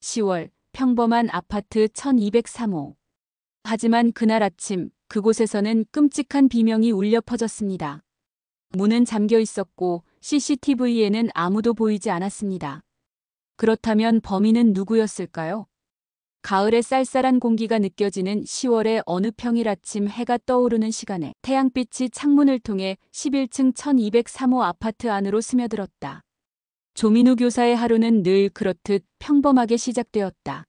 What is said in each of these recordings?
10월 평범한 아파트 1203호. 하지만 그날 아침 그곳에서는 끔찍한 비명이 울려 퍼졌습니다. 문은 잠겨 있었고 CCTV에는 아무도 보이지 않았습니다. 그렇다면 범인은 누구였을까요? 가을의 쌀쌀한 공기가 느껴지는 10월의 어느 평일 아침 해가 떠오르는 시간에 태양빛이 창문을 통해 11층 1203호 아파트 안으로 스며들었다. 조민우 교사의 하루는 늘 그렇듯 평범하게 시작되었다.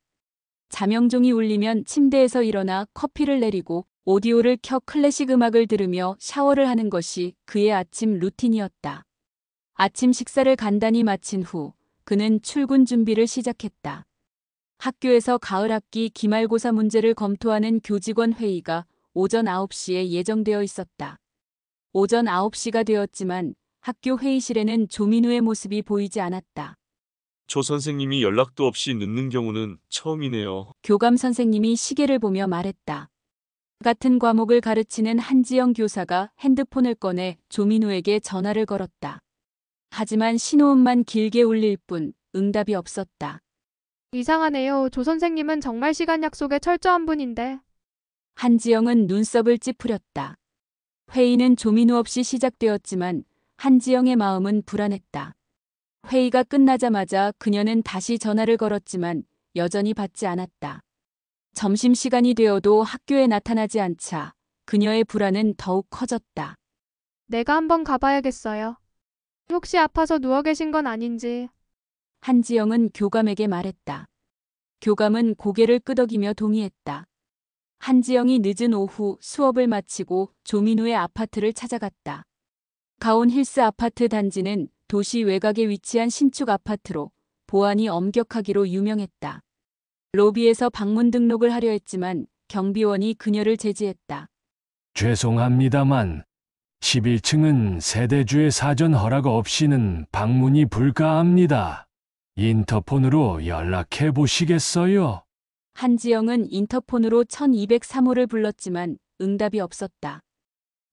자명종이 울리면 침대에서 일어나 커피를 내리고 오디오를 켜 클래식 음악을 들으며 샤워를 하는 것이 그의 아침 루틴이었다. 아침 식사를 간단히 마친 후 그는 출근 준비를 시작했다. 학교에서 가을 학기 기말고사 문제를 검토하는 교직원 회의가 오전 9시에 예정되어 있었다. 오전 9시가 되었지만 학교 회의실에는 조민우의 모습이 보이지 않았다. 조 선생님이 연락도 없이 늦는 경우는 처음이네요. 교감 선생님이 시계를 보며 말했다. 같은 과목을 가르치는 한지영 교사가 핸드폰을 꺼내 조민우에게 전화를 걸었다. 하지만 신호음만 길게 울릴 뿐 응답이 없었다. 이상하네요. 조 선생님은 정말 시간 약속에 철저한 분인데. 한지영은 눈썹을 찌푸렸다. 회의는 조민우 없이 시작되었지만 한지영의 마음은 불안했다. 회의가 끝나자마자 그녀는 다시 전화를 걸었지만 여전히 받지 않았다. 점심시간이 되어도 학교에 나타나지 않자 그녀의 불안은 더욱 커졌다. 내가 한번 가봐야겠어요. 혹시 아파서 누워 계신 건 아닌지. 한지영은 교감에게 말했다. 교감은 고개를 끄덕이며 동의했다. 한지영이 늦은 오후 수업을 마치고 조민우의 아파트를 찾아갔다. 가온 힐스 아파트 단지는 도시 외곽에 위치한 신축 아파트로 보안이 엄격하기로 유명했다. 로비에서 방문 등록을 하려 했지만 경비원이 그녀를 제지했다. 죄송합니다만 11층은 세대주의 사전 허락 없이는 방문이 불가합니다. 인터폰으로 연락해 보시겠어요? 한지영은 인터폰으로 1203호를 불렀지만 응답이 없었다.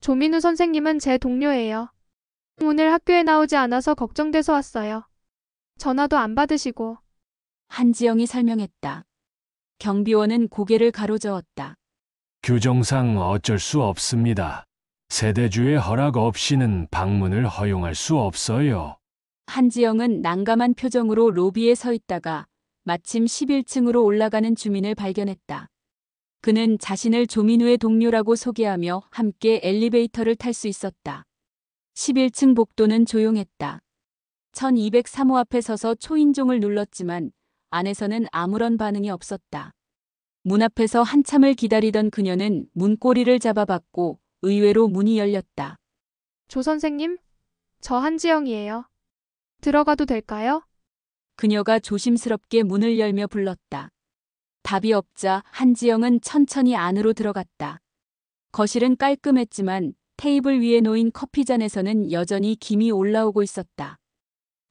조민우 선생님은 제 동료예요. 오늘 학교에 나오지 않아서 걱정돼서 왔어요. 전화도 안 받으시고. 한지영이 설명했다. 경비원은 고개를 가로저었다. 규정상 어쩔 수 없습니다. 세대주의 허락 없이는 방문을 허용할 수 없어요. 한지영은 난감한 표정으로 로비에 서 있다가 마침 11층으로 올라가는 주민을 발견했다. 그는 자신을 조민우의 동료라고 소개하며 함께 엘리베이터를 탈 수 있었다. 11층 복도는 조용했다. 1203호 앞에 서서 초인종을 눌렀지만 안에서는 아무런 반응이 없었다. 문 앞에서 한참을 기다리던 그녀는 문고리를 잡아봤고 의외로 문이 열렸다. 조 선생님? 저 한지영이에요. 들어가도 될까요? 그녀가 조심스럽게 문을 열며 불렀다. 답이 없자 한지영은 천천히 안으로 들어갔다. 거실은 깔끔했지만 테이블 위에 놓인 커피잔에서는 여전히 김이 올라오고 있었다.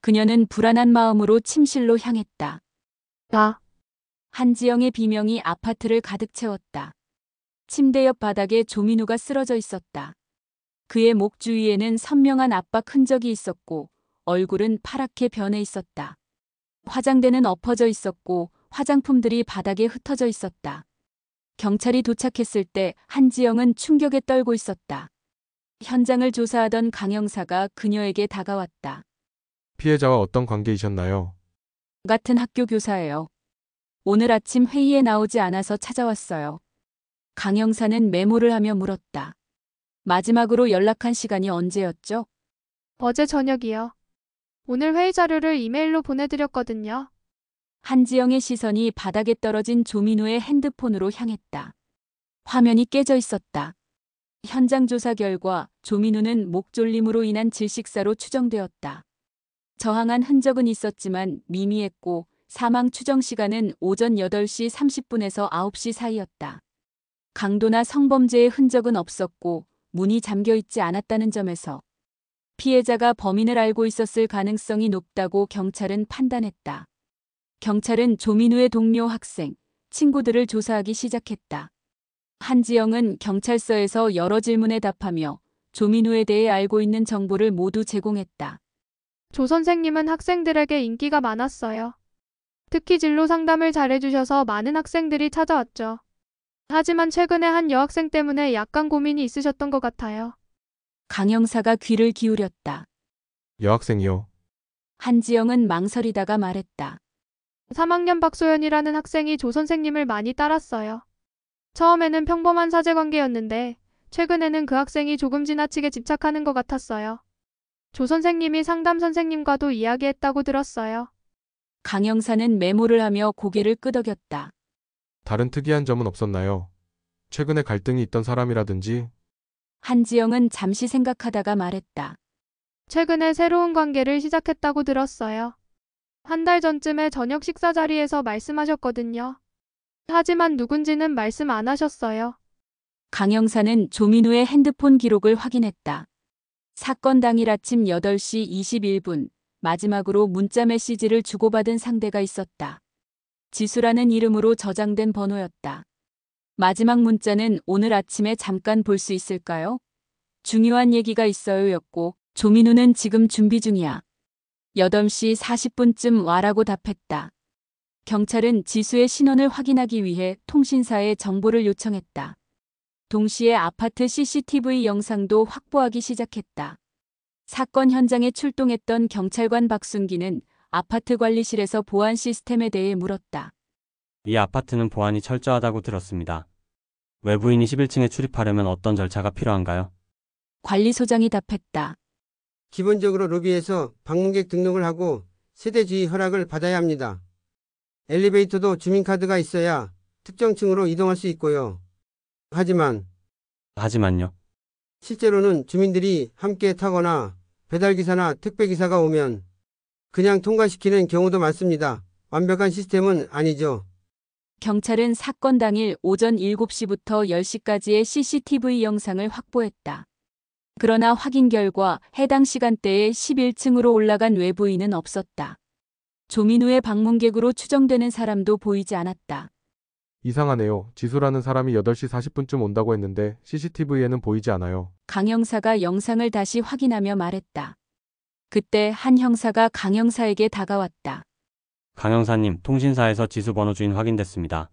그녀는 불안한 마음으로 침실로 향했다. 한지영의 비명이 아파트를 가득 채웠다. 침대 옆 바닥에 조민우가 쓰러져 있었다. 그의 목 주위에는 선명한 압박 흔적이 있었고 얼굴은 파랗게 변해 있었다. 화장대는 엎어져 있었고 화장품들이 바닥에 흩어져 있었다. 경찰이 도착했을 때 한지영은 충격에 떨고 있었다. 현장을 조사하던 강 형사가 그녀에게 다가왔다. 피해자와 어떤 관계이셨나요? 같은 학교 교사예요. 오늘 아침 회의에 나오지 않아서 찾아왔어요. 강 형사는 메모를 하며 물었다. 마지막으로 연락한 시간이 언제였죠? 어제 저녁이요. 오늘 회의 자료를 이메일로 보내드렸거든요. 한지영의 시선이 바닥에 떨어진 조민우의 핸드폰으로 향했다. 화면이 깨져 있었다. 현장 조사 결과 조민우는 목 졸림으로 인한 질식사로 추정되었다. 저항한 흔적은 있었지만 미미했고 사망 추정 시간은 오전 8시 30분에서 9시 사이였다. 강도나 성범죄의 흔적은 없었고 문이 잠겨 있지 않았다는 점에서 피해자가 범인을 알고 있었을 가능성이 높다고 경찰은 판단했다. 경찰은 조민우의 동료 학생, 친구들을 조사하기 시작했다. 한지영은 경찰서에서 여러 질문에 답하며 조민우에 대해 알고 있는 정보를 모두 제공했다. 조 선생님은 학생들에게 인기가 많았어요. 특히 진로 상담을 잘해주셔서 많은 학생들이 찾아왔죠. 하지만 최근에 한 여학생 때문에 약간 고민이 있으셨던 것 같아요. 강 형사가 귀를 기울였다. 여학생이요. 한지영은 망설이다가 말했다. 3학년 박소연이라는 학생이 조 선생님을 많이 따랐어요. 처음에는 평범한 사제관계였는데 최근에는 그 학생이 조금 지나치게 집착하는 것 같았어요. 조 선생님이 상담 선생님과도 이야기했다고 들었어요. 강 형사는 메모를 하며 고개를 끄덕였다. 다른 특이한 점은 없었나요? 최근에 갈등이 있던 사람이라든지. 한지영은 잠시 생각하다가 말했다. 최근에 새로운 관계를 시작했다고 들었어요. 한 달 전쯤에 저녁 식사 자리에서 말씀하셨거든요. 하지만 누군지는 말씀 안 하셨어요. 강 형사는 조민우의 핸드폰 기록을 확인했다. 사건 당일 아침 8시 21분 마지막으로 문자 메시지를 주고받은 상대가 있었다. 지수라는 이름으로 저장된 번호였다. 마지막 문자는 오늘 아침에 잠깐 볼 수 있을까요? 중요한 얘기가 있어요였고 조민우는 지금 준비 중이야. 8시 40분쯤 와라고 답했다. 경찰은 지수의 신원을 확인하기 위해 통신사에 정보를 요청했다. 동시에 아파트 CCTV 영상도 확보하기 시작했다. 사건 현장에 출동했던 경찰관 박순기는 아파트 관리실에서 보안 시스템에 대해 물었다. 이 아파트는 보안이 철저하다고 들었습니다. 외부인이 11층에 출입하려면 어떤 절차가 필요한가요? 관리소장이 답했다. 기본적으로 로비에서 방문객 등록을 하고 세대주의 허락을 받아야 합니다. 엘리베이터도 주민카드가 있어야 특정 층으로 이동할 수 있고요. 하지만요. 실제로는 주민들이 함께 타거나 배달기사나 택배기사가 오면 그냥 통과시키는 경우도 많습니다. 완벽한 시스템은 아니죠. 경찰은 사건 당일 오전 7시부터 10시까지의 CCTV 영상을 확보했다. 그러나 확인 결과 해당 시간대에 11층으로 올라간 외부인은 없었다. 조민우의 방문객으로 추정되는 사람도 보이지 않았다. 이상하네요. 지수라는 사람이 8시 40분쯤 온다고 했는데 CCTV에는 보이지 않아요. 강 형사가 영상을 다시 확인하며 말했다. 그때 한 형사가 강 형사에게 다가왔다. 강 형사님, 통신사에서 지수 번호 주인 확인됐습니다.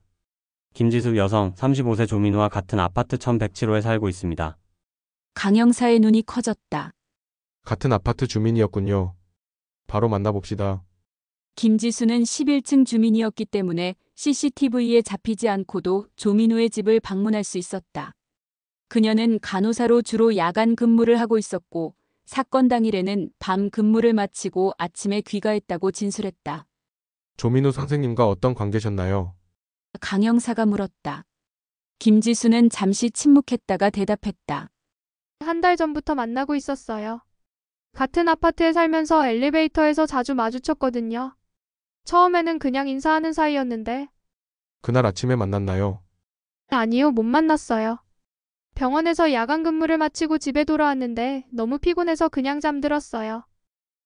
김지수 여성 35세 조민우와 같은 아파트 1107호에 살고 있습니다. 강 형사의 눈이 커졌다. 같은 아파트 주민이었군요. 바로 만나봅시다. 김지수는 11층 주민이었기 때문에 CCTV에 잡히지 않고도 조민우의 집을 방문할 수 있었다. 그녀는 간호사로 주로 야간 근무를 하고 있었고 사건 당일에는 밤 근무를 마치고 아침에 귀가했다고 진술했다. 조민우 선생님과 어떤 관계셨나요? 강 형사가 물었다. 김지수는 잠시 침묵했다가 대답했다. 한 달 전부터 만나고 있었어요. 같은 아파트에 살면서 엘리베이터에서 자주 마주쳤거든요. 처음에는 그냥 인사하는 사이였는데 그날 아침에 만났나요? 아니요, 못 만났어요. 병원에서 야간 근무를 마치고 집에 돌아왔는데 너무 피곤해서 그냥 잠들었어요.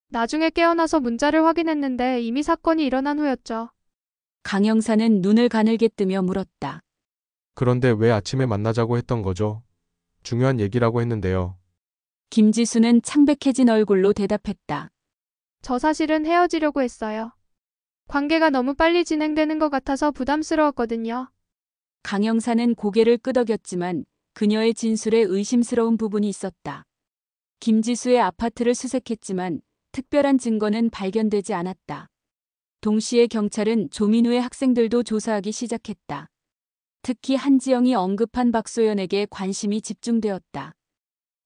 나중에 깨어나서 문자를 확인했는데 이미 사건이 일어난 후였죠. 강 형사는 눈을 가늘게 뜨며 물었다. 그런데 왜 아침에 만나자고 했던 거죠? 중요한 얘기라고 했는데요. 김지수는 창백해진 얼굴로 대답했다. 저 사실은 헤어지려고 했어요. 관계가 너무 빨리 진행되는 것 같아서 부담스러웠거든요. 강 형사는 고개를 끄덕였지만 그녀의 진술에 의심스러운 부분이 있었다. 김지수의 아파트를 수색했지만 특별한 증거는 발견되지 않았다. 동시에 경찰은 조민우의 학생들도 조사하기 시작했다. 특히 한지영이 언급한 박소연에게 관심이 집중되었다.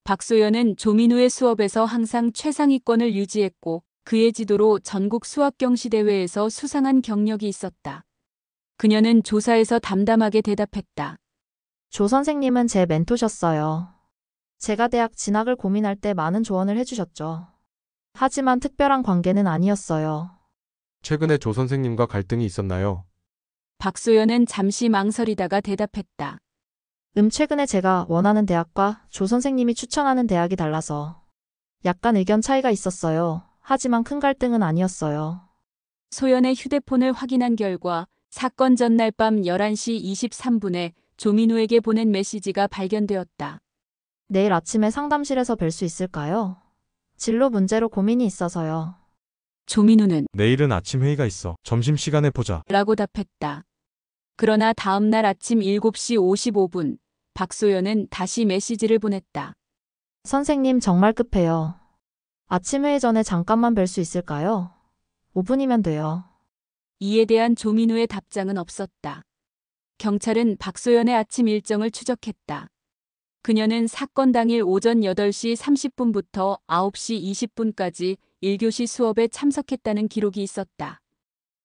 박소연은 조민우의 수업에서 항상 최상위권을 유지했고 그의 지도로 전국 수학경시대회에서 수상한 경력이 있었다. 그녀는 조사에서 담담하게 대답했다. 조 선생님은 제 멘토셨어요. 제가 대학 진학을 고민할 때 많은 조언을 해주셨죠. 하지만 특별한 관계는 아니었어요. 최근에 조 선생님과 갈등이 있었나요? 박소연은 잠시 망설이다가 대답했다. 최근에 제가 원하는 대학과 조 선생님이 추천하는 대학이 달라서 약간 의견 차이가 있었어요. 하지만 큰 갈등은 아니었어요. 소연의 휴대폰을 확인한 결과 사건 전날 밤 11시 23분에 조민우에게 보낸 메시지가 발견되었다. 내일 아침에 상담실에서 뵐 수 있을까요? 진로 문제로 고민이 있어서요. 조민우는 내일은 아침 회의가 있어. 점심시간에 보자. 라고 답했다. 그러나 다음 날 아침 7시 55분, 박소연은 다시 메시지를 보냈다. 선생님 정말 급해요. 아침 회의 전에 잠깐만 뵐 수 있을까요? 5분이면 돼요. 이에 대한 조민우의 답장은 없었다. 경찰은 박소연의 아침 일정을 추적했다. 그녀는 사건 당일 오전 8시 30분부터 9시 20분까지 1교시 수업에 참석했다는 기록이 있었다.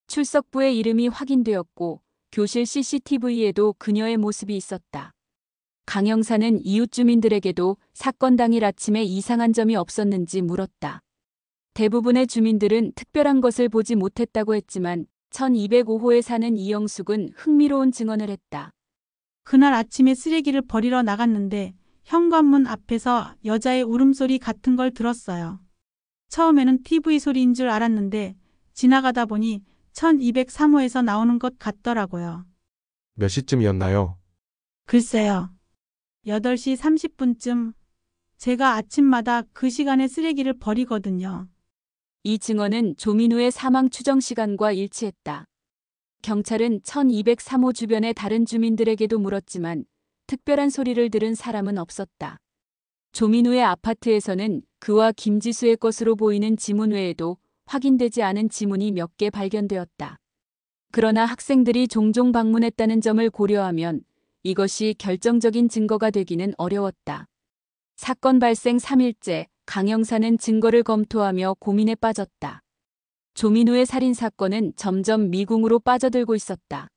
출석부의 이름이 확인되었고 교실 CCTV에도 그녀의 모습이 있었다. 강 형사는 이웃 주민들에게도 사건 당일 아침에 이상한 점이 없었는지 물었다. 대부분의 주민들은 특별한 것을 보지 못했다고 했지만 1205호에 사는 이영숙은 흥미로운 증언을 했다. 그날 아침에 쓰레기를 버리러 나갔는데 현관문 앞에서 여자의 울음소리 같은 걸 들었어요. 처음에는 TV 소리인 줄 알았는데 지나가다 보니 1203호에서 나오는 것 같더라고요. 몇 시쯤이었나요? 글쎄요. 8시 30분쯤. 제가 아침마다 그 시간에 쓰레기를 버리거든요. 이 증언은 조민우의 사망 추정 시간과 일치했다. 경찰은 1203호 주변의 다른 주민들에게도 물었지만 특별한 소리를 들은 사람은 없었다. 조민우의 아파트에서는 그와 김지수의 것으로 보이는 지문 외에도 확인되지 않은 지문이 몇 개 발견되었다. 그러나 학생들이 종종 방문했다는 점을 고려하면 이것이 결정적인 증거가 되기는 어려웠다. 사건 발생 3일째 강 형사는 증거를 검토하며 고민에 빠졌다. 조민우의 살인사건은 점점 미궁으로 빠져들고 있었다.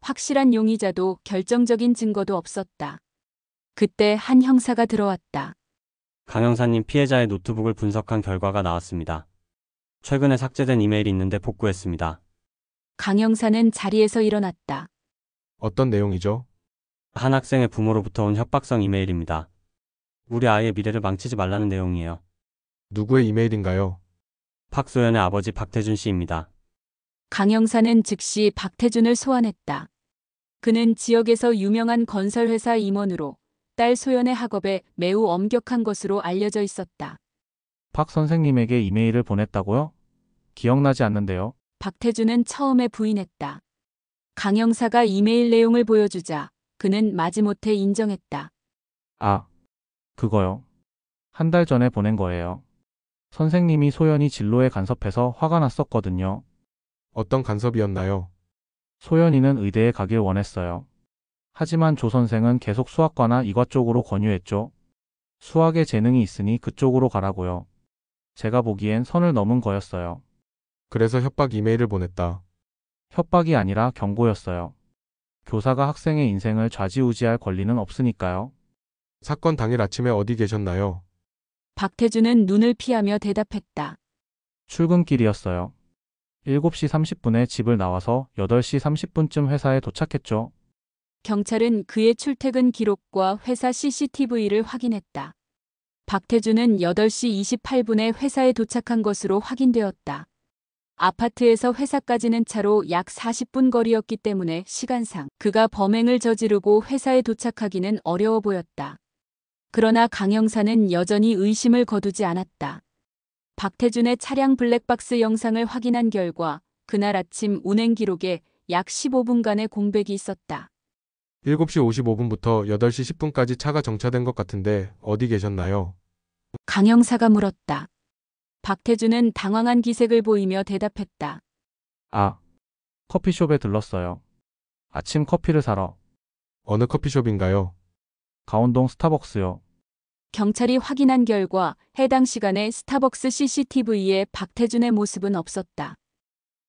확실한 용의자도 결정적인 증거도 없었다. 그때 한 형사가 들어왔다. 강 형사님, 피해자의 노트북을 분석한 결과가 나왔습니다. 최근에 삭제된 이메일이 있는데 복구했습니다. 강 형사는 자리에서 일어났다. 어떤 내용이죠? 한 학생의 부모로부터 온 협박성 이메일입니다. 우리 아이의 미래를 망치지 말라는 내용이에요. 누구의 이메일인가요? 박소연의 아버지 박태준 씨입니다. 강 형사는 즉시 박태준을 소환했다. 그는 지역에서 유명한 건설회사 임원으로 딸 소연의 학업에 매우 엄격한 것으로 알려져 있었다. 박 선생님에게 이메일을 보냈다고요? 기억나지 않는데요. 박태준은 처음에 부인했다. 강 형사가 이메일 내용을 보여주자 그는 마지못해 인정했다. 아, 그거요. 한 달 전에 보낸 거예요. 선생님이 소연이 진로에 간섭해서 화가 났었거든요. 어떤 간섭이었나요? 소연이는 의대에 가길 원했어요. 하지만 조 선생은 계속 수학과나 이과 쪽으로 권유했죠. 수학에 재능이 있으니 그쪽으로 가라고요. 제가 보기엔 선을 넘은 거였어요. 그래서 협박 이메일을 보냈다. 협박이 아니라 경고였어요. 교사가 학생의 인생을 좌지우지할 권리는 없으니까요. 사건 당일 아침에 어디 계셨나요? 박태준은 눈을 피하며 대답했다. 출근길이었어요. 7시 30분에 집을 나와서 8시 30분쯤 회사에 도착했죠. 경찰은 그의 출퇴근 기록과 회사 CCTV를 확인했다. 박태준은 8시 28분에 회사에 도착한 것으로 확인되었다. 아파트에서 회사까지는 차로 약 40분 거리였기 때문에 시간상 그가 범행을 저지르고 회사에 도착하기는 어려워 보였다. 그러나 강 형사는 여전히 의심을 거두지 않았다. 박태준의 차량 블랙박스 영상을 확인한 결과 그날 아침 운행 기록에 약 15분간의 공백이 있었다. 7시 55분부터 8시 10분까지 차가 정차된 것 같은데 어디 계셨나요? 강 형사가 물었다. 박태준은 당황한 기색을 보이며 대답했다. 아, 커피숍에 들렀어요. 아침 커피를 사러. 어느 커피숍인가요? 가운동 스타벅스요. 경찰이 확인한 결과 해당 시간에 스타벅스 CCTV에 박태준의 모습은 없었다.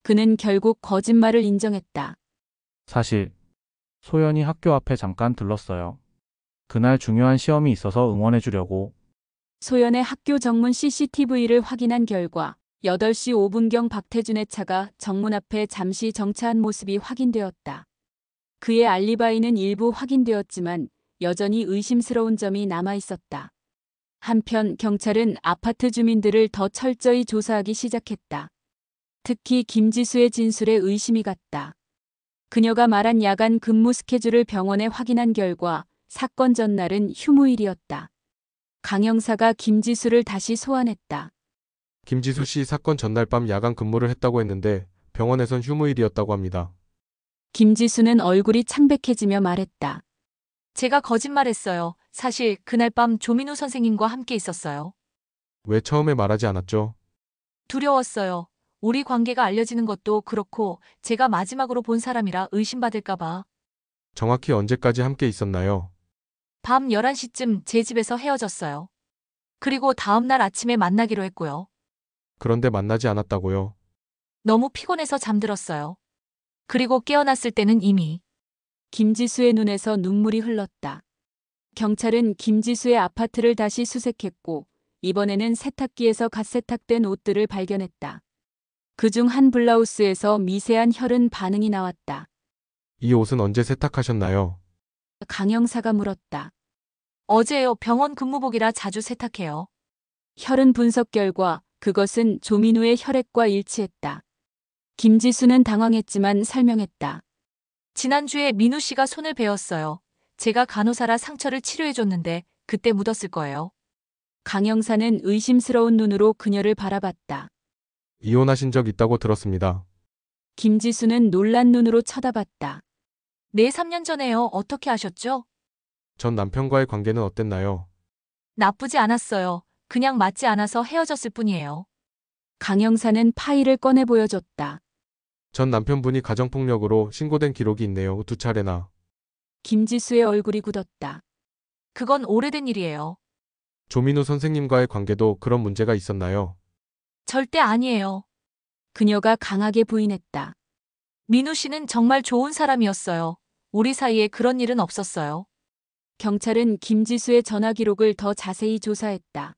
그는 결국 거짓말을 인정했다. 사실 소연이 학교 앞에 잠깐 들렀어요. 그날 중요한 시험이 있어서 응원해 주려고. 소연의 학교 정문 CCTV를 확인한 결과 8시 5분경 박태준의 차가 정문 앞에 잠시 정차한 모습이 확인되었다. 그의 알리바이는 일부 확인되었지만 여전히 의심스러운 점이 남아 있었다. 한편 경찰은 아파트 주민들을 더 철저히 조사하기 시작했다. 특히 김지수의 진술에 의심이 갔다. 그녀가 말한 야간 근무 스케줄을 병원에 확인한 결과 사건 전날은 휴무일이었다. 강 형사가 김지수를 다시 소환했다. 김지수 씨 사건 전날 밤 야간 근무를 했다고 했는데 병원에선 휴무일이었다고 합니다. 김지수는 얼굴이 창백해지며 말했다. 제가 거짓말했어요. 사실 그날 밤 조민우 선생님과 함께 있었어요. 왜 처음에 말하지 않았죠? 두려웠어요. 우리 관계가 알려지는 것도 그렇고 제가 마지막으로 본 사람이라 의심받을까봐. 정확히 언제까지 함께 있었나요? 밤 11시쯤 제 집에서 헤어졌어요. 그리고 다음 날 아침에 만나기로 했고요. 그런데 만나지 않았다고요? 너무 피곤해서 잠들었어요. 그리고 깨어났을 때는 이미 김지수의 눈에서 눈물이 흘렀다. 경찰은 김지수의 아파트를 다시 수색했고 이번에는 세탁기에서 갓 세탁된 옷들을 발견했다. 그중 한 블라우스에서 미세한 혈흔 반응이 나왔다. 이 옷은 언제 세탁하셨나요? 강 형사가 물었다. 어제요. 병원 근무복이라 자주 세탁해요. 혈흔 분석 결과 그것은 조민우의 혈액과 일치했다. 김지수는 당황했지만 설명했다. 지난주에 민우 씨가 손을 베었어요. 제가 간호사라 상처를 치료해줬는데 그때 묻었을 거예요. 강 형사는 의심스러운 눈으로 그녀를 바라봤다. 이혼하신 적 있다고 들었습니다. 김지수는 놀란 눈으로 쳐다봤다. 네, 3년 전에요. 어떻게 아셨죠? 전 남편과의 관계는 어땠나요? 나쁘지 않았어요. 그냥 맞지 않아서 헤어졌을 뿐이에요. 강 형사는 파일을 꺼내 보여줬다. 전 남편분이 가정폭력으로 신고된 기록이 있네요. 2차례나. 김지수의 얼굴이 굳었다. 그건 오래된 일이에요. 조민우 선생님과의 관계도 그런 문제가 있었나요? 절대 아니에요. 그녀가 강하게 부인했다. 민우 씨는 정말 좋은 사람이었어요. 우리 사이에 그런 일은 없었어요. 경찰은 김지수의 전화 기록을 더 자세히 조사했다.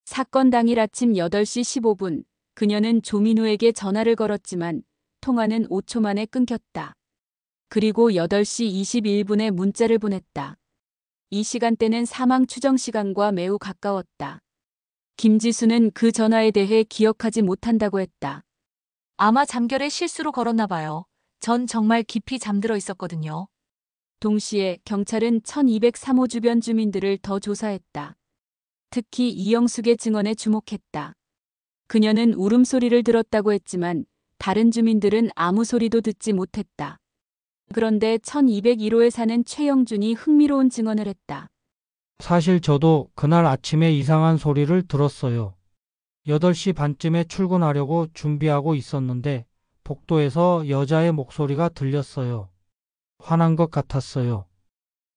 사건 당일 아침 8시 15분, 그녀는 조민우에게 전화를 걸었지만 통화는 5초 만에 끊겼다. 그리고 8시 21분에 문자를 보냈다. 이 시간대는 사망 추정 시간과 매우 가까웠다. 김지수는 그 전화에 대해 기억하지 못한다고 했다. 아마 잠결에 실수로 걸었나 봐요. 전 정말 깊이 잠들어 있었거든요. 동시에 경찰은 1203호 주변 주민들을 더 조사했다. 특히 이영숙의 증언에 주목했다. 그녀는 울음소리를 들었다고 했지만 다른 주민들은 아무 소리도 듣지 못했다. 그런데 1201호에 사는 최영준이 흥미로운 증언을 했다. 사실 저도 그날 아침에 이상한 소리를 들었어요. 8시 반쯤에 출근하려고 준비하고 있었는데 복도에서 여자의 목소리가 들렸어요. 화난 것 같았어요.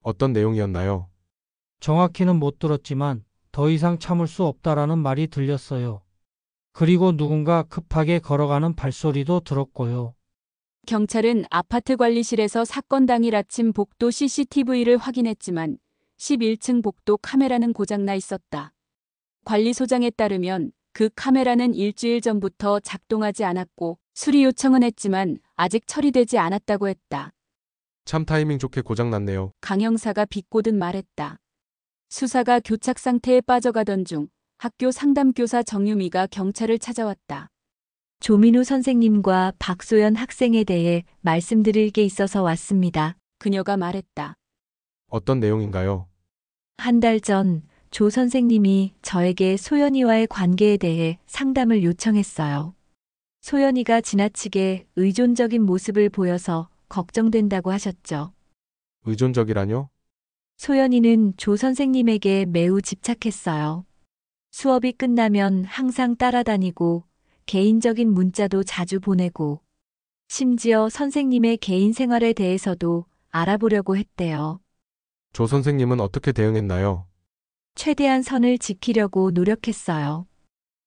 어떤 내용이었나요? 정확히는 못 들었지만 더 이상 참을 수 없다라는 말이 들렸어요. 그리고 누군가 급하게 걸어가는 발소리도 들었고요. 경찰은 아파트 관리실에서 사건 당일 아침 복도 CCTV를 확인했지만 11층 복도 카메라는 고장나 있었다. 관리소장에 따르면 그 카메라는 일주일 전부터 작동하지 않았고 수리 요청은 했지만 아직 처리되지 않았다고 했다. 참 타이밍 좋게 고장났네요. 강 형사가 비꼬듯 말했다. 수사가 교착 상태에 빠져가던 중 학교 상담교사 정유미가 경찰을 찾아왔다. 조민우 선생님과 박소연 학생에 대해 말씀드릴 게 있어서 왔습니다. 그녀가 말했다. 어떤 내용인가요? 한 달 전 조 선생님이 저에게 소연이와의 관계에 대해 상담을 요청했어요. 소연이가 지나치게 의존적인 모습을 보여서 걱정된다고 하셨죠. 의존적이라뇨? 소연이는 조 선생님에게 매우 집착했어요. 수업이 끝나면 항상 따라다니고 개인적인 문자도 자주 보내고 심지어 선생님의 개인 생활에 대해서도 알아보려고 했대요. 조 선생님은 어떻게 대응했나요? 최대한 선을 지키려고 노력했어요.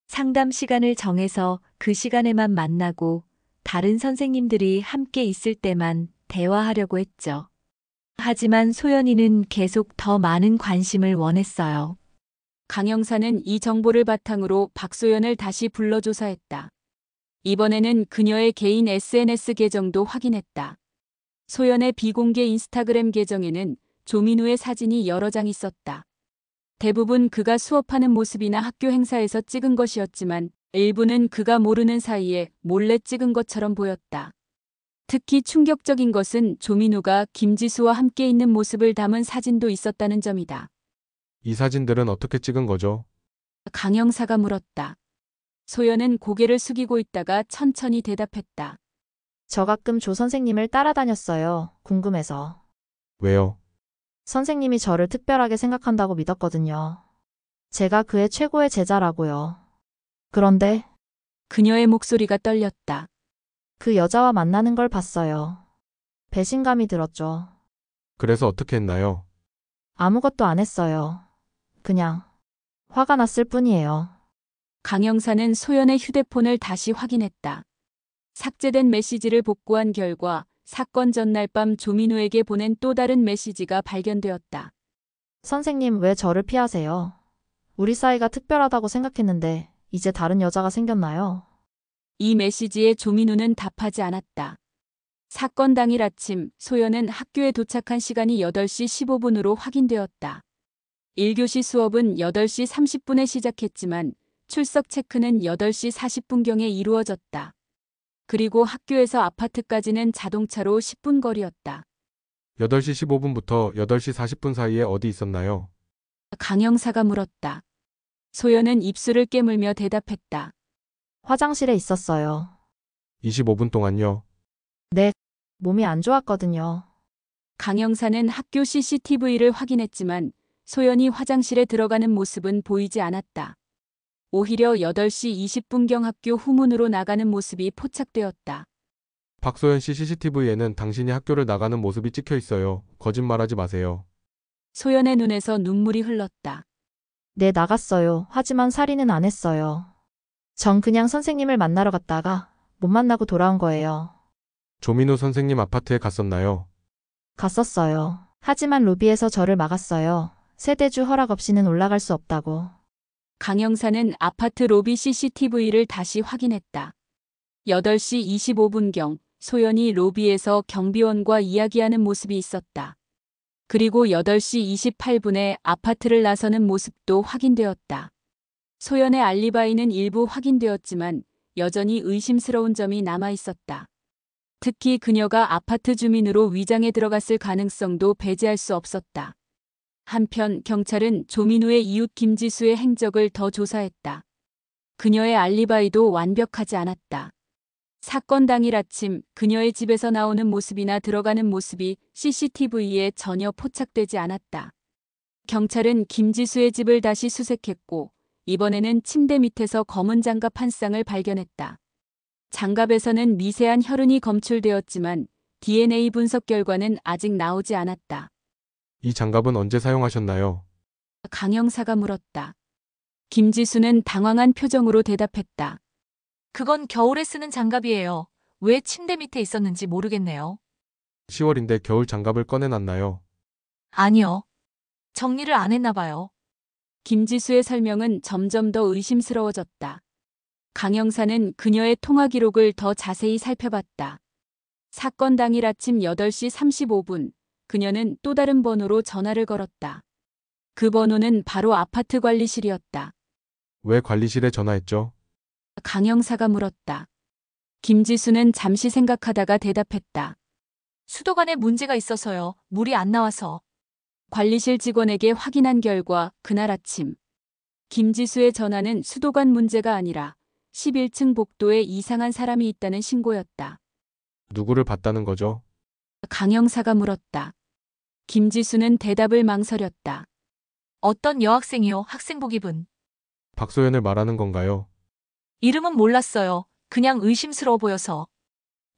상담 시간을 정해서 그 시간에만 만나고 다른 선생님들이 함께 있을 때만 대화하려고 했죠. 하지만 소연이는 계속 더 많은 관심을 원했어요. 강 형사는 이 정보를 바탕으로 박소연을 다시 불러 조사했다. 이번에는 그녀의 개인 SNS 계정도 확인했다. 소연의 비공개 인스타그램 계정에는 조민우의 사진이 여러 장 있었다. 대부분 그가 수업하는 모습이나 학교 행사에서 찍은 것이었지만 일부는 그가 모르는 사이에 몰래 찍은 것처럼 보였다. 특히 충격적인 것은 조민우가 김지수와 함께 있는 모습을 담은 사진도 있었다는 점이다. 이 사진들은 어떻게 찍은 거죠? 강 형사가 물었다. 소연은 고개를 숙이고 있다가 천천히 대답했다. 저 가끔 조 선생님을 따라다녔어요. 궁금해서. 왜요? 선생님이 저를 특별하게 생각한다고 믿었거든요. 제가 그의 최고의 제자라고요. 그런데 그녀의 목소리가 떨렸다. 그 여자와 만나는 걸 봤어요. 배신감이 들었죠. 그래서 어떻게 했나요? 아무것도 안 했어요. 그냥 화가 났을 뿐이에요. 강영사는 소연의 휴대폰을 다시 확인했다. 삭제된 메시지를 복구한 결과 사건 전날 밤 조민우에게 보낸 또 다른 메시지가 발견되었다. 선생님, 왜 저를 피하세요? 우리 사이가 특별하다고 생각했는데 이제 다른 여자가 생겼나요? 이 메시지에 조민우는 답하지 않았다. 사건 당일 아침 소연은 학교에 도착한 시간이 8시 15분으로 확인되었다. 1교시 수업은 8시 30분에 시작했지만 출석 체크는 8시 40분경에 이루어졌다. 그리고 학교에서 아파트까지는 자동차로 10분 거리였다. 8시 15분부터 8시 40분 사이에 어디 있었나요? 강영사가 물었다. 소연은 입술을 깨물며 대답했다. 화장실에 있었어요. 25분 동안요. 네, 몸이 안 좋았거든요. 강영사는 학교 CCTV를 확인했지만 소연이 화장실에 들어가는 모습은 보이지 않았다. 오히려 8시 20분경 학교 후문으로 나가는 모습이 포착되었다. 박소연 씨 CCTV에는 당신이 학교를 나가는 모습이 찍혀 있어요. 거짓말하지 마세요. 소연의 눈에서 눈물이 흘렀다. 네, 나갔어요. 하지만 살인은 안 했어요. 전 그냥 선생님을 만나러 갔다가 못 만나고 돌아온 거예요. 조민우 선생님 아파트에 갔었나요? 갔었어요. 하지만 로비에서 저를 막았어요. 세대주 허락 없이는 올라갈 수 없다고. 강영사는 아파트 로비 CCTV를 다시 확인했다. 8시 25분경 소연이 로비에서 경비원과 이야기하는 모습이 있었다. 그리고 8시 28분에 아파트를 나서는 모습도 확인되었다. 소연의 알리바이는 일부 확인되었지만 여전히 의심스러운 점이 남아 있었다. 특히 그녀가 아파트 주민으로 위장해 들어갔을 가능성도 배제할 수 없었다. 한편 경찰은 조민우의 이웃 김지수의 행적을 더 조사했다. 그녀의 알리바이도 완벽하지 않았다. 사건 당일 아침 그녀의 집에서 나오는 모습이나 들어가는 모습이 CCTV에 전혀 포착되지 않았다. 경찰은 김지수의 집을 다시 수색했고 이번에는 침대 밑에서 검은 장갑 한 쌍을 발견했다. 장갑에서는 미세한 혈흔이 검출되었지만 DNA 분석 결과는 아직 나오지 않았다. 이 장갑은 언제 사용하셨나요? 강영사가 물었다. 김지수는 당황한 표정으로 대답했다. 그건 겨울에 쓰는 장갑이에요. 왜 침대 밑에 있었는지 모르겠네요. 10월인데 겨울 장갑을 꺼내놨나요? 아니요. 정리를 안 했나 봐요. 김지수의 설명은 점점 더 의심스러워졌다. 강영사는 그녀의 통화 기록을 더 자세히 살펴봤다. 사건 당일 아침 8시 35분, 그녀는 또 다른 번호로 전화를 걸었다. 그 번호는 바로 아파트 관리실이었다. 왜 관리실에 전화했죠? 강영사가 물었다. 김지수는 잠시 생각하다가 대답했다. 수도관에 문제가 있어서요. 물이 안 나와서. 관리실 직원에게 확인한 결과 그날 아침 김지수의 전화는 수도관 문제가 아니라 11층 복도에 이상한 사람이 있다는 신고였다. 누구를 봤다는 거죠? 강영사가 물었다. 김지수는 대답을 망설였다. 어떤 여학생이요. 학생복 입은. 박소연을 말하는 건가요? 이름은 몰랐어요. 그냥 의심스러워 보여서.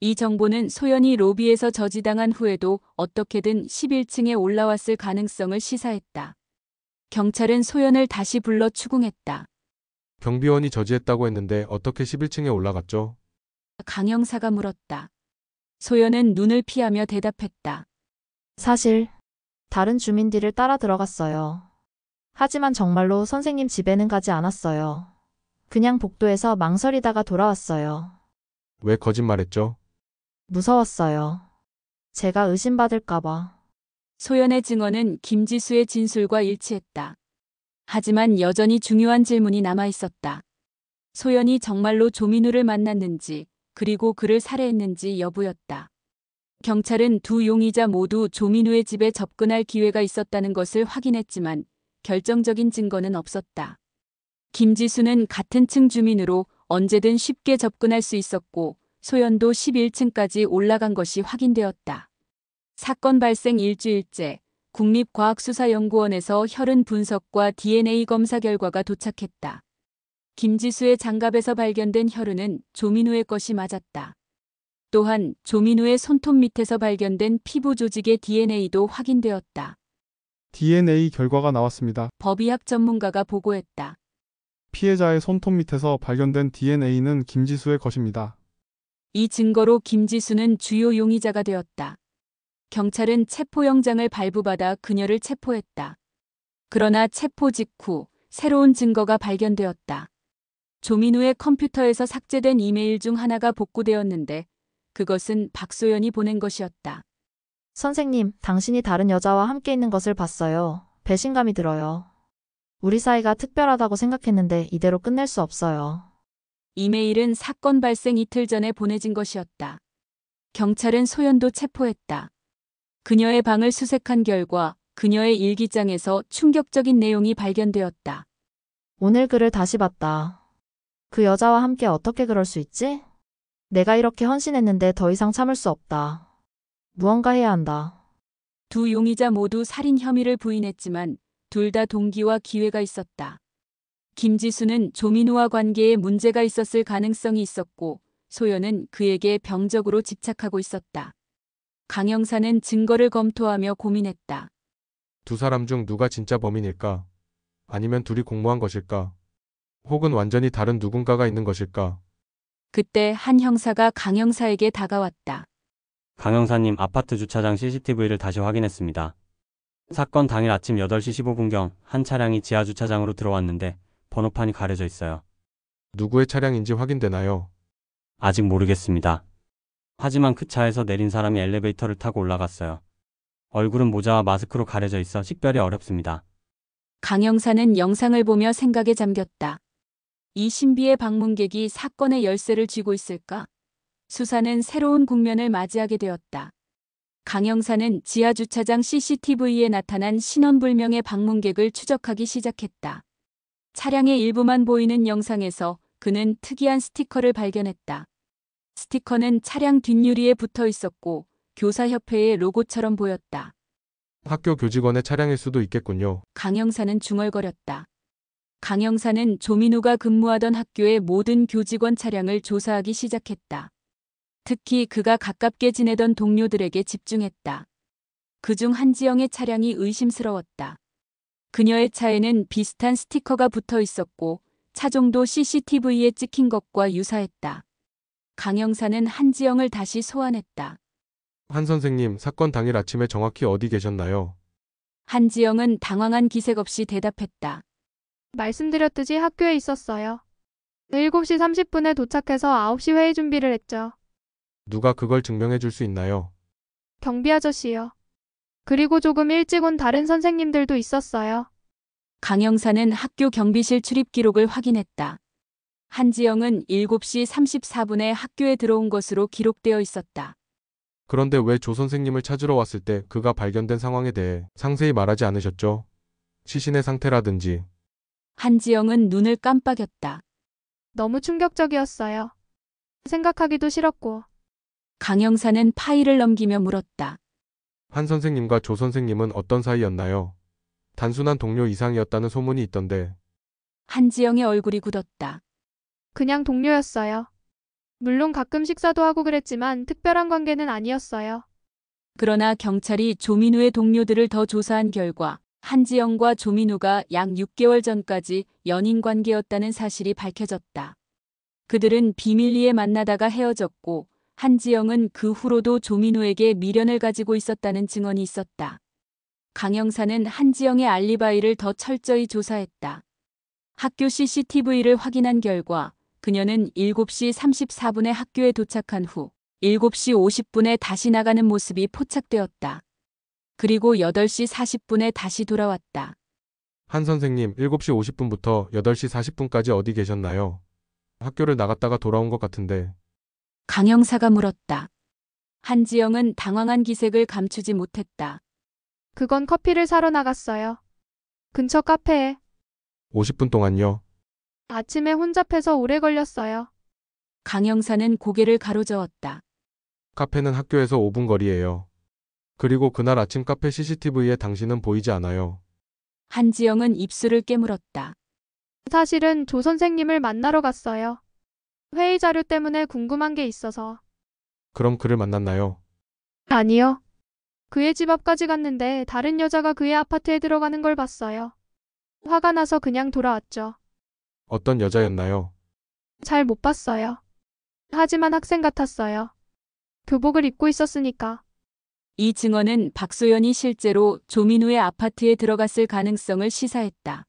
이 정보는 소연이 로비에서 저지당한 후에도 어떻게든 11층에 올라왔을 가능성을 시사했다. 경찰은 소연을 다시 불러 추궁했다. 경비원이 저지했다고 했는데 어떻게 11층에 올라갔죠? 강영사가 물었다. 소연은 눈을 피하며 대답했다. 사실 다른 주민들을 따라 들어갔어요. 하지만 정말로 선생님 집에는 가지 않았어요. 그냥 복도에서 망설이다가 돌아왔어요. 왜 거짓말했죠? 무서웠어요. 제가 의심받을까봐. 소연의 증언은 김지수의 진술과 일치했다. 하지만 여전히 중요한 질문이 남아 있었다. 소연이 정말로 조민우를 만났는지, 그리고 그를 살해했는지 여부였다. 경찰은 두 용의자 모두 조민우의 집에 접근할 기회가 있었다는 것을 확인했지만 결정적인 증거는 없었다. 김지수는 같은 층 주민으로 언제든 쉽게 접근할 수 있었고 소연도 11층까지 올라간 것이 확인되었다. 사건 발생 일주일째 국립과학수사연구원에서 혈흔 분석과 DNA 검사 결과가 도착했다. 김지수의 장갑에서 발견된 혈흔은 조민우의 것이 맞았다. 또한 조민우의 손톱 밑에서 발견된 피부 조직의 DNA도 확인되었다. DNA 결과가 나왔습니다. 법의학 전문가가 보고했다. 피해자의 손톱 밑에서 발견된 DNA는 김지수의 것입니다. 이 증거로 김지수는 주요 용의자가 되었다. 경찰은 체포영장을 발부받아 그녀를 체포했다. 그러나 체포 직후 새로운 증거가 발견되었다. 조민우의 컴퓨터에서 삭제된 이메일 중 하나가 복구되었는데 그것은 박소연이 보낸 것이었다. 선생님, 당신이 다른 여자와 함께 있는 것을 봤어요. 배신감이 들어요. 우리 사이가 특별하다고 생각했는데 이대로 끝낼 수 없어요. 이메일은 사건 발생 이틀 전에 보내진 것이었다. 경찰은 소연도 체포했다. 그녀의 방을 수색한 결과 그녀의 일기장에서 충격적인 내용이 발견되었다. 오늘 글을 다시 봤다. 그 여자와 함께 어떻게 그럴 수 있지? 내가 이렇게 헌신했는데 더 이상 참을 수 없다. 무언가 해야 한다. 두 용의자 모두 살인 혐의를 부인했지만 둘 다 동기와 기회가 있었다. 김지수는 조민우와 관계에 문제가 있었을 가능성이 있었고 소연은 그에게 병적으로 집착하고 있었다. 강 형사는 증거를 검토하며 고민했다. 두 사람 중 누가 진짜 범인일까? 아니면 둘이 공모한 것일까? 혹은 완전히 다른 누군가가 있는 것일까? 그때 한 형사가 강 형사에게 다가왔다. 강 형사님, 아파트 주차장 CCTV를 다시 확인했습니다. 사건 당일 아침 8시 15분경 한 차량이 지하 주차장으로 들어왔는데 번호판이 가려져 있어요. 누구의 차량인지 확인되나요? 아직 모르겠습니다. 하지만 그 차에서 내린 사람이 엘리베이터를 타고 올라갔어요. 얼굴은 모자와 마스크로 가려져 있어 식별이 어렵습니다. 강 형사는 영상을 보며 생각에 잠겼다. 이 신비의 방문객이 사건의 열쇠를 쥐고 있을까? 수사는 새로운 국면을 맞이하게 되었다. 강 형사는 지하 주차장 CCTV에 나타난 신원불명의 방문객을 추적하기 시작했다. 차량의 일부만 보이는 영상에서 그는 특이한 스티커를 발견했다. 스티커는 차량 뒷유리에 붙어 있었고 교사협회의 로고처럼 보였다. 학교 교직원의 차량일 수도 있겠군요. 강 형사는 중얼거렸다. 강 형사는 조민우가 근무하던 학교의 모든 교직원 차량을 조사하기 시작했다. 특히 그가 가깝게 지내던 동료들에게 집중했다. 그중 한지영의 차량이 의심스러웠다. 그녀의 차에는 비슷한 스티커가 붙어 있었고 차종도 CCTV에 찍힌 것과 유사했다. 강 형사는 한지영을 다시 소환했다. 한 선생님, 사건 당일 아침에 정확히 어디 계셨나요? 한지영은 당황한 기색 없이 대답했다. 말씀드렸듯이 학교에 있었어요. 7시 30분에 도착해서 9시 회의 준비를 했죠. 누가 그걸 증명해 줄 수 있나요? 경비 아저씨요. 그리고 조금 일찍 온 다른 선생님들도 있었어요. 강 형사는 학교 경비실 출입 기록을 확인했다. 한지영은 7시 34분에 학교에 들어온 것으로 기록되어 있었다. 그런데 왜 조 선생님을 찾으러 왔을 때 그가 발견된 상황에 대해 상세히 말하지 않으셨죠? 시신의 상태라든지. 한지영은 눈을 깜빡였다. 너무 충격적이었어요. 생각하기도 싫었고. 강 형사는 파일을 넘기며 물었다. 한 선생님과 조 선생님은 어떤 사이였나요? 단순한 동료 이상이었다는 소문이 있던데. 한지영의 얼굴이 굳었다. 그냥 동료였어요. 물론 가끔 식사도 하고 그랬지만 특별한 관계는 아니었어요. 그러나 경찰이 조민우의 동료들을 더 조사한 결과 한지영과 조민우가 약 6개월 전까지 연인 관계였다는 사실이 밝혀졌다. 그들은 비밀리에 만나다가 헤어졌고 한지영은 그 후로도 조민우에게 미련을 가지고 있었다는 증언이 있었다. 강 형사는 한지영의 알리바이를 더 철저히 조사했다. 학교 CCTV를 확인한 결과 그녀는 7시 34분에 학교에 도착한 후 7시 50분에 다시 나가는 모습이 포착되었다. 그리고 8시 40분에 다시 돌아왔다. 한 선생님, 7시 50분부터 8시 40분까지 어디 계셨나요? 학교를 나갔다가 돌아온 것 같은데. 강 형사가 물었다. 한지영은 당황한 기색을 감추지 못했다. 그건 커피를 사러 나갔어요. 근처 카페에. 50분 동안요? 아침에 혼잡해서 오래 걸렸어요. 강영사는 고개를 가로저었다. 카페는 학교에서 5분 거리예요. 그리고 그날 아침 카페 CCTV에 당신은 보이지 않아요. 한지영은 입술을 깨물었다. 사실은 조 선생님을 만나러 갔어요. 회의 자료 때문에 궁금한 게 있어서. 그럼 그를 만났나요? 아니요. 그의 집 앞까지 갔는데 다른 여자가 그의 아파트에 들어가는 걸 봤어요. 화가 나서 그냥 돌아왔죠. 어떤 여자였나요? 잘 못 봤어요. 하지만 학생 같았어요. 교복을 입고 있었으니까. 이 증언은 박소연이 실제로 조민우의 아파트에 들어갔을 가능성을 시사했다.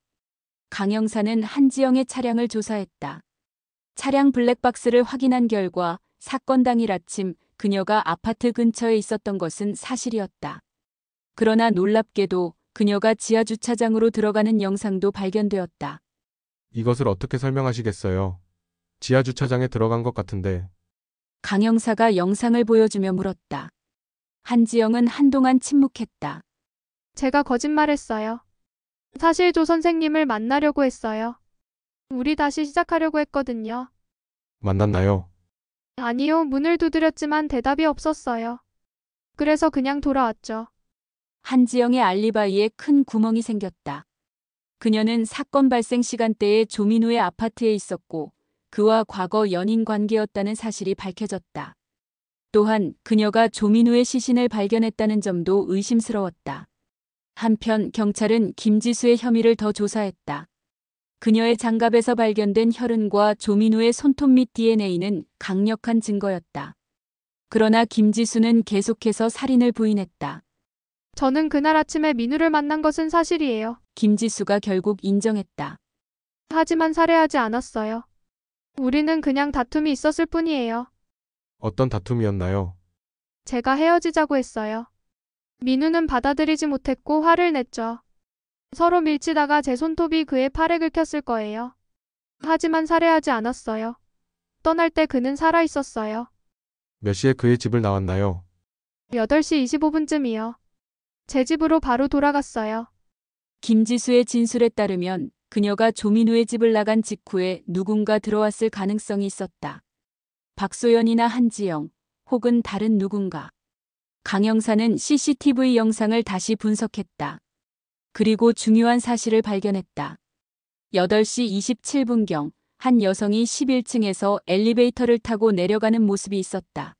강영사는 한지영의 차량을 조사했다. 차량 블랙박스를 확인한 결과 사건 당일 아침 그녀가 아파트 근처에 있었던 것은 사실이었다. 그러나 놀랍게도 그녀가 지하 주차장으로 들어가는 영상도 발견되었다. 이것을 어떻게 설명하시겠어요? 지하 주차장에 들어간 것 같은데. 강영사가 영상을 보여주며 물었다. 한지영은 한동안 침묵했다. 제가 거짓말했어요. 사실 조 선생님을 만나려고 했어요. 우리 다시 시작하려고 했거든요. 만났나요? 아니요, 문을 두드렸지만 대답이 없었어요. 그래서 그냥 돌아왔죠. 한지영의 알리바이에 큰 구멍이 생겼다. 그녀는 사건 발생 시간대에 조민우의 아파트에 있었고 그와 과거 연인 관계였다는 사실이 밝혀졌다. 또한 그녀가 조민우의 시신을 발견했다는 점도 의심스러웠다. 한편 경찰은 김지수의 혐의를 더 조사했다. 그녀의 장갑에서 발견된 혈흔과 조민우의 손톱 및 DNA는 강력한 증거였다. 그러나 김지수는 계속해서 살인을 부인했다. 저는 그날 아침에 민우를 만난 것은 사실이에요. 김지수가 결국 인정했다. 하지만 살해하지 않았어요. 우리는 그냥 다툼이 있었을 뿐이에요. 어떤 다툼이었나요? 제가 헤어지자고 했어요. 민우는 받아들이지 못했고 화를 냈죠. 서로 밀치다가 제 손톱이 그의 팔에 긁혔을 거예요. 하지만 살해하지 않았어요. 떠날 때 그는 살아 있었어요. 몇 시에 그의 집을 나왔나요? 8시 25분쯤이요. 제 집으로 바로 돌아갔어요. 김지수의 진술에 따르면 그녀가 조민우의 집을 나간 직후에 누군가 들어왔을 가능성이 있었다. 박소연이나 한지영 혹은 다른 누군가. 강영사는 CCTV 영상을 다시 분석했다. 그리고 중요한 사실을 발견했다. 8시 27분경 한 여성이 11층에서 엘리베이터를 타고 내려가는 모습이 있었다.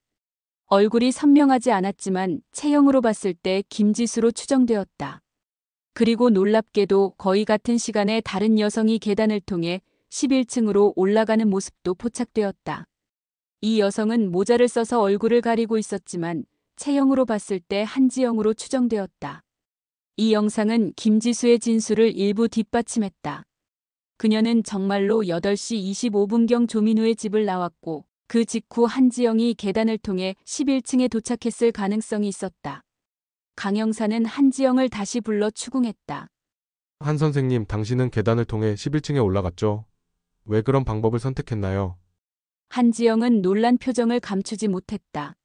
얼굴이 선명하지 않았지만 체형으로 봤을 때 김지수로 추정되었다. 그리고 놀랍게도 거의 같은 시간에 다른 여성이 계단을 통해 11층으로 올라가는 모습도 포착되었다. 이 여성은 모자를 써서 얼굴을 가리고 있었지만 체형으로 봤을 때 한지영으로 추정되었다. 이 영상은 김지수의 진술을 일부 뒷받침했다. 그녀는 정말로 8시 25분경 조민우의 집을 나왔고 그 직후 한지영이 계단을 통해 11층에 도착했을 가능성이 있었다. 강영사는 한지영을 다시 불러 추궁했다. 한 선생님, 당신은 계단을 통해 11층에 올라갔죠? 왜 그런 방법을 선택했나요? 한지영은 놀란 표정을 감추지 못했다.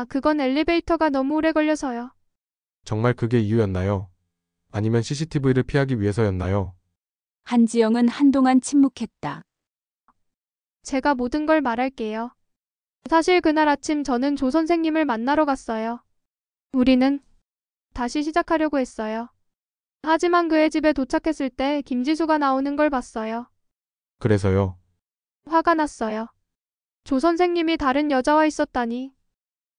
그건 엘리베이터가 너무 오래 걸려서요. 정말 그게 이유였나요? 아니면 CCTV를 피하기 위해서였나요? 한지영은 한동안 침묵했다. 제가 모든 걸 말할게요. 사실 그날 아침 저는 조 선생님을 만나러 갔어요. 우리는 다시 시작하려고 했어요. 하지만 그의 집에 도착했을 때 김지수가 나오는 걸 봤어요. 그래서요? 화가 났어요. 조 선생님이 다른 여자와 있었다니.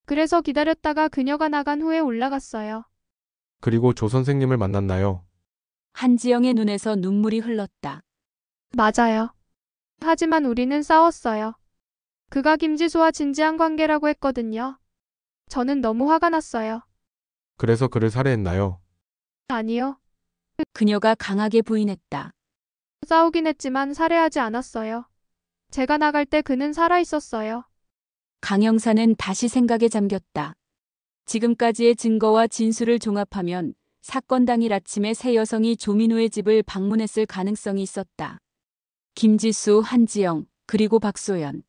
그래서 기다렸다가 그녀가 나간 후에 올라갔어요. 그리고 조 선생님을 만났나요? 한지영의 눈에서 눈물이 흘렀다. 맞아요. 하지만 우리는 싸웠어요. 그가 김지수와 진지한 관계라고 했거든요. 저는 너무 화가 났어요. 그래서 그를 살해했나요? 아니요. 그녀가 강하게 부인했다. 싸우긴 했지만 살해하지 않았어요. 제가 나갈 때 그는 살아 있었어요. 강영사는 다시 생각에 잠겼다. 지금까지의 증거와 진술을 종합하면 사건 당일 아침에 세 여성이 조민우의 집을 방문했을 가능성이 있었다. 김지수, 한지영, 그리고 박소연.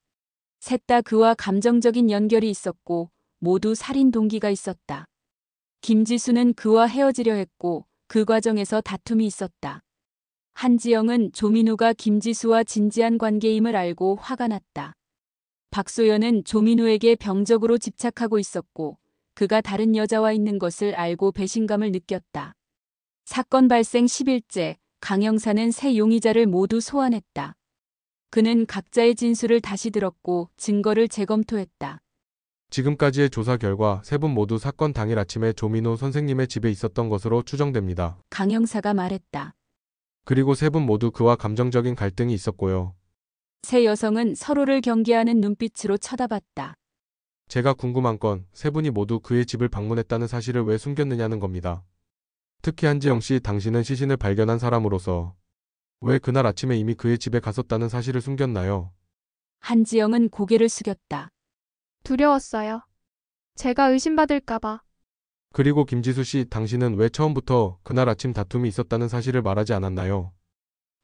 셋 다 그와 감정적인 연결이 있었고 모두 살인 동기가 있었다. 김지수는 그와 헤어지려 했고 그 과정에서 다툼이 있었다. 한지영은 조민우가 김지수와 진지한 관계임을 알고 화가 났다. 박소연은 조민우에게 병적으로 집착하고 있었고 그가 다른 여자와 있는 것을 알고 배신감을 느꼈다. 사건 발생 10일째 강영사는 세 용의자를 모두 소환했다. 그는 각자의 진술을 다시 들었고 증거를 재검토했다. 지금까지의 조사 결과 세 분 모두 사건 당일 아침에 조민우 선생님의 집에 있었던 것으로 추정됩니다. 강영사가 말했다. 그리고 세 분 모두 그와 감정적인 갈등이 있었고요. 세 여성은 서로를 경계하는 눈빛으로 쳐다봤다. 제가 궁금한 건 세 분이 모두 그의 집을 방문했다는 사실을 왜 숨겼느냐는 겁니다. 특히 한지영 씨, 당신은 시신을 발견한 사람으로서 왜 그날 아침에 이미 그의 집에 갔었다는 사실을 숨겼나요? 한지영은 고개를 숙였다. 두려웠어요. 제가 의심받을까봐. 그리고 김지수 씨, 당신은 왜 처음부터 그날 아침 다툼이 있었다는 사실을 말하지 않았나요?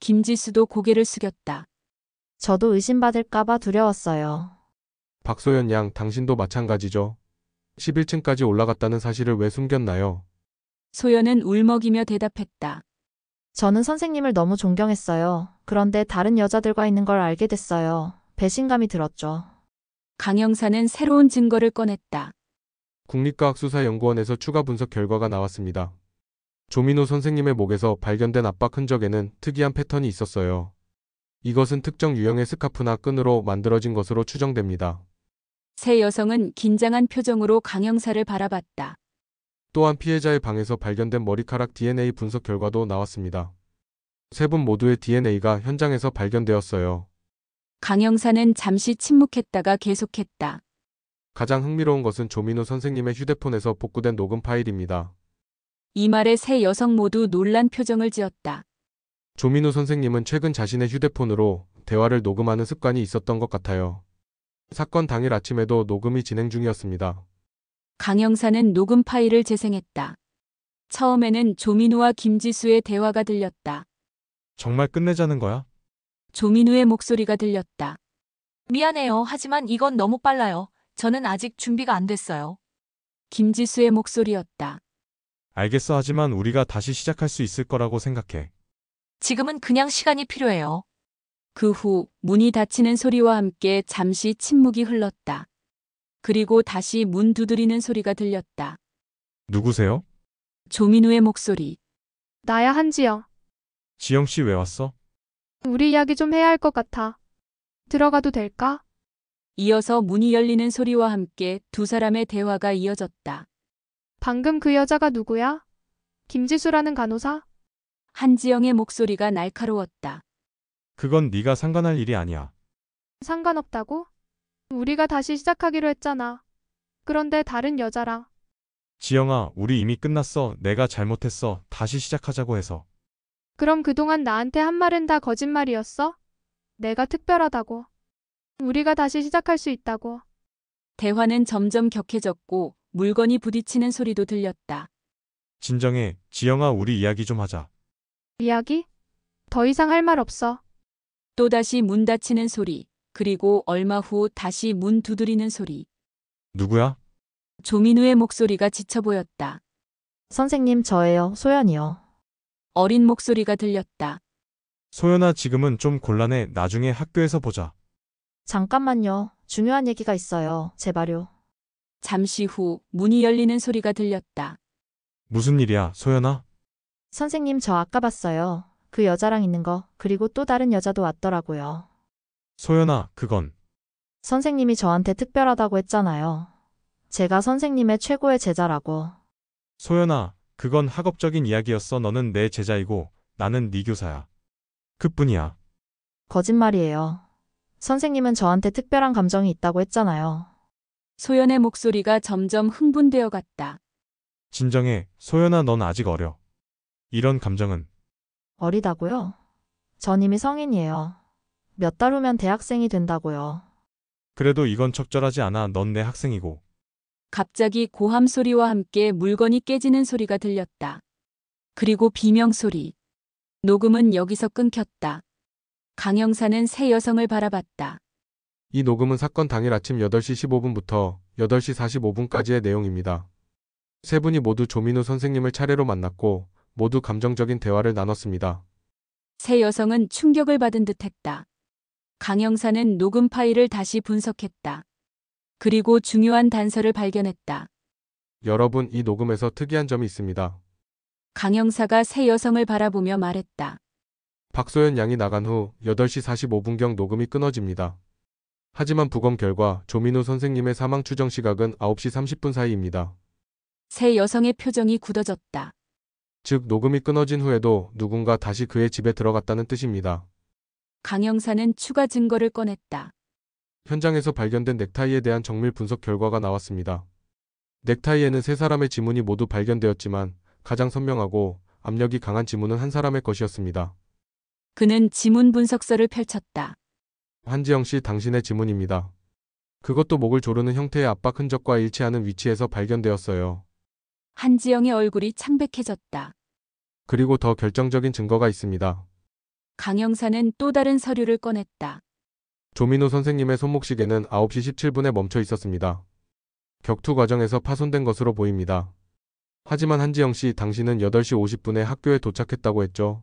김지수도 고개를 숙였다. 저도 의심받을까봐 두려웠어요. 박소연 양, 당신도 마찬가지죠. 11층까지 올라갔다는 사실을 왜 숨겼나요? 소연은 울먹이며 대답했다. 저는 선생님을 너무 존경했어요. 그런데 다른 여자들과 있는 걸 알게 됐어요. 배신감이 들었죠. 강영사는 새로운 증거를 꺼냈다. 국립과학수사연구원에서 추가 분석 결과가 나왔습니다. 조민우 선생님의 목에서 발견된 압박 흔적에는 특이한 패턴이 있었어요. 이것은 특정 유형의 스카프나 끈으로 만들어진 것으로 추정됩니다. 세 여성은 긴장한 표정으로 강영사를 바라봤다. 또한 피해자의 방에서 발견된 머리카락 DNA 분석 결과도 나왔습니다. 세 분 모두의 DNA가 현장에서 발견되었어요. 강영사는 잠시 침묵했다가 계속했다. 가장 흥미로운 것은 조민우 선생님의 휴대폰에서 복구된 녹음 파일입니다. 이 말에 세 여성 모두 놀란 표정을 지었다. 조민우 선생님은 최근 자신의 휴대폰으로 대화를 녹음하는 습관이 있었던 것 같아요. 사건 당일 아침에도 녹음이 진행 중이었습니다. 강영사는 녹음 파일을 재생했다. 처음에는 조민우와 김지수의 대화가 들렸다. 정말 끝내자는 거야? 조민우의 목소리가 들렸다. 미안해요. 하지만 이건 너무 빨라요. 저는 아직 준비가 안 됐어요. 김지수의 목소리였다. 알겠어. 하지만 우리가 다시 시작할 수 있을 거라고 생각해. 지금은 그냥 시간이 필요해요. 그 후 문이 닫히는 소리와 함께 잠시 침묵이 흘렀다. 그리고 다시 문 두드리는 소리가 들렸다. 누구세요? 조민우의 목소리. 나야 한지영. 지영 씨 왜 왔어? 우리 이야기 좀 해야 할 것 같아. 들어가도 될까? 이어서 문이 열리는 소리와 함께 두 사람의 대화가 이어졌다. 방금 그 여자가 누구야? 김지수라는 간호사? 한지영의 목소리가 날카로웠다. 그건 네가 상관할 일이 아니야. 상관없다고? 우리가 다시 시작하기로 했잖아. 그런데 다른 여자랑. 지영아, 우리 이미 끝났어. 내가 잘못했어. 다시 시작하자고 해서. 그럼 그동안 나한테 한 말은 다 거짓말이었어? 내가 특별하다고. 우리가 다시 시작할 수 있다고. 대화는 점점 격해졌고 물건이 부딪히는 소리도 들렸다. 진정해. 지영아, 우리 이야기 좀 하자. 이야기? 더 이상 할 말 없어. 또다시 문 닫히는 소리, 그리고 얼마 후 다시 문 두드리는 소리. 누구야? 조민우의 목소리가 지쳐 보였다. 선생님, 저예요. 소연이요. 어린 목소리가 들렸다. 소연아, 지금은 좀 곤란해. 나중에 학교에서 보자. 잠깐만요. 중요한 얘기가 있어요. 제발요. 잠시 후 문이 열리는 소리가 들렸다. 무슨 일이야, 소연아? 선생님, 저 아까 봤어요. 그 여자랑 있는 거. 그리고 또 다른 여자도 왔더라고요. 소연아, 그건. 선생님이 저한테 특별하다고 했잖아요. 제가 선생님의 최고의 제자라고. 소연아, 그건 학업적인 이야기였어. 너는 내 제자이고 나는 네 교사야. 그뿐이야. 거짓말이에요. 선생님은 저한테 특별한 감정이 있다고 했잖아요. 소연의 목소리가 점점 흥분되어 갔다. 진정해. 소연아, 넌 아직 어려. 이런 감정은. 어리다고요? 전 이미 성인이에요. 몇 달 후면 대학생이 된다고요. 그래도 이건 적절하지 않아. 넌 내 학생이고. 갑자기 고함 소리와 함께 물건이 깨지는 소리가 들렸다. 그리고 비명 소리. 녹음은 여기서 끊겼다. 강영사는 세 여성을 바라봤다. 이 녹음은 사건 당일 아침 8시 15분부터 8시 45분까지의 내용입니다. 세 분이 모두 조민우 선생님을 차례로 만났고 모두 감정적인 대화를 나눴습니다. 새 여성은 충격을 받은 듯했다. 강 형사는 녹음 파일을 다시 분석했다. 그리고 중요한 단서를 발견했다. 여러분, 이 녹음에서 특이한 점이 있습니다. 강 형사가 새 여성을 바라보며 말했다. 박소연 양이 나간 후 8시 45분경 녹음이 끊어집니다. 하지만 부검 결과 조민우 선생님의 사망 추정 시각은 9시 30분 사이입니다. 새 여성의 표정이 굳어졌다. 즉 녹음이 끊어진 후에도 누군가 다시 그의 집에 들어갔다는 뜻입니다. 강 형사는 추가 증거를 꺼냈다. 현장에서 발견된 넥타이에 대한 정밀 분석 결과가 나왔습니다. 넥타이에는 세 사람의 지문이 모두 발견되었지만 가장 선명하고 압력이 강한 지문은 한 사람의 것이었습니다. 그는 지문 분석서를 펼쳤다. 한지영 씨, 당신의 지문입니다. 그것도 목을 조르는 형태의 압박 흔적과 일치하는 위치에서 발견되었어요. 한지영의 얼굴이 창백해졌다. 그리고 더 결정적인 증거가 있습니다. 강 형사는 또 다른 서류를 꺼냈다. 조민우 선생님의 손목시계는 9시 17분에 멈춰 있었습니다. 격투 과정에서 파손된 것으로 보입니다. 하지만 한지영 씨, 당신은 8시 50분에 학교에 도착했다고 했죠?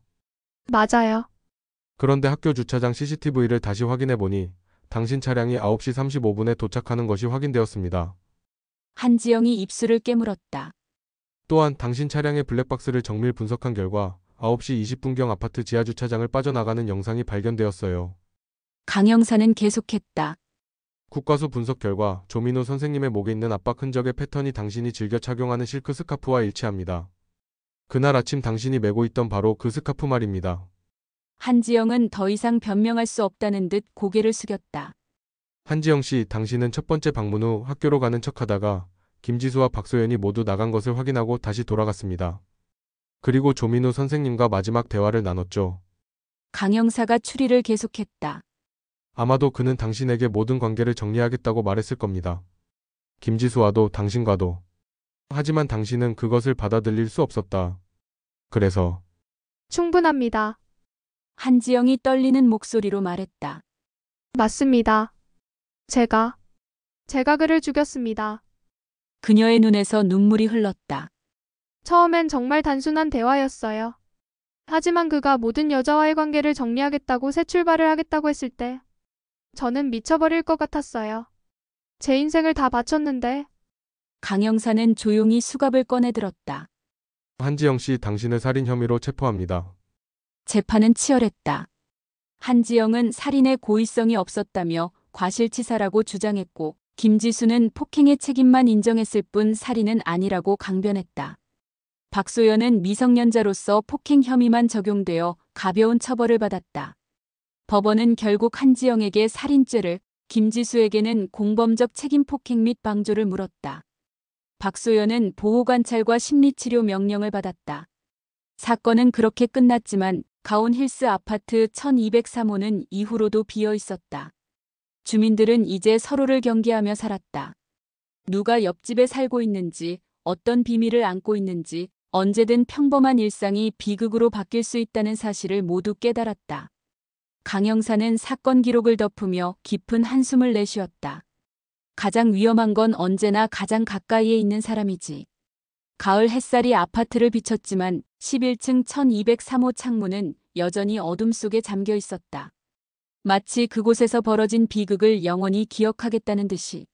맞아요. 그런데 학교 주차장 CCTV를 다시 확인해 보니 당신 차량이 9시 35분에 도착하는 것이 확인되었습니다. 한지영이 입술을 깨물었다. 또한 당신 차량의 블랙박스를 정밀 분석한 결과 9시 20분경 아파트 지하 주차장을 빠져나가는 영상이 발견되었어요. 강 형사는 계속했다. 국과수 분석 결과 조민우 선생님의 목에 있는 압박 흔적의 패턴이 당신이 즐겨 착용하는 실크 스카프와 일치합니다. 그날 아침 당신이 메고 있던 바로 그 스카프 말입니다. 한지영은 더 이상 변명할 수 없다는 듯 고개를 숙였다. 한지영 씨, 당신은 첫 번째 방문 후 학교로 가는 척하다가 김지수와 박소연이 모두 나간 것을 확인하고 다시 돌아갔습니다. 그리고 조민우 선생님과 마지막 대화를 나눴죠. 강 형사가 추리를 계속했다. 아마도 그는 당신에게 모든 관계를 정리하겠다고 말했을 겁니다. 김지수와도 당신과도. 하지만 당신은 그것을 받아들일 수 없었다. 그래서 충분합니다. 한지영이 떨리는 목소리로 말했다. 맞습니다. 제가 그를 죽였습니다. 그녀의 눈에서 눈물이 흘렀다. 처음엔 정말 단순한 대화였어요. 하지만 그가 모든 여자와의 관계를 정리하겠다고 새 출발을 하겠다고 했을 때 저는 미쳐버릴 것 같았어요. 제 인생을 다 바쳤는데. 강 형사는 조용히 수갑을 꺼내 들었다. 한지영 씨, 당신을 살인 혐의로 체포합니다. 재판은 치열했다. 한지영은 살인의 고의성이 없었다며 과실치사라고 주장했고, 김지수는 폭행의 책임만 인정했을 뿐 살인은 아니라고 강변했다. 박소연은 미성년자로서 폭행 혐의만 적용되어 가벼운 처벌을 받았다. 법원은 결국 한지영에게 살인죄를, 김지수에게는 공범적 책임 폭행 및 방조를 물었다. 박소연은 보호관찰과 심리치료 명령을 받았다. 사건은 그렇게 끝났지만 가온힐스 아파트 1203호는 이후로도 비어 있었다. 주민들은 이제 서로를 경계하며 살았다. 누가 옆집에 살고 있는지, 어떤 비밀을 안고 있는지, 언제든 평범한 일상이 비극으로 바뀔 수 있다는 사실을 모두 깨달았다. 강 형사는 사건 기록을 덮으며 깊은 한숨을 내쉬었다. 가장 위험한 건 언제나 가장 가까이에 있는 사람이지. 가을 햇살이 아파트를 비췄지만 11층 1203호 창문은 여전히 어둠 속에 잠겨 있었다. 마치 그곳에서 벌어진 비극을 영원히 기억하겠다는 듯이.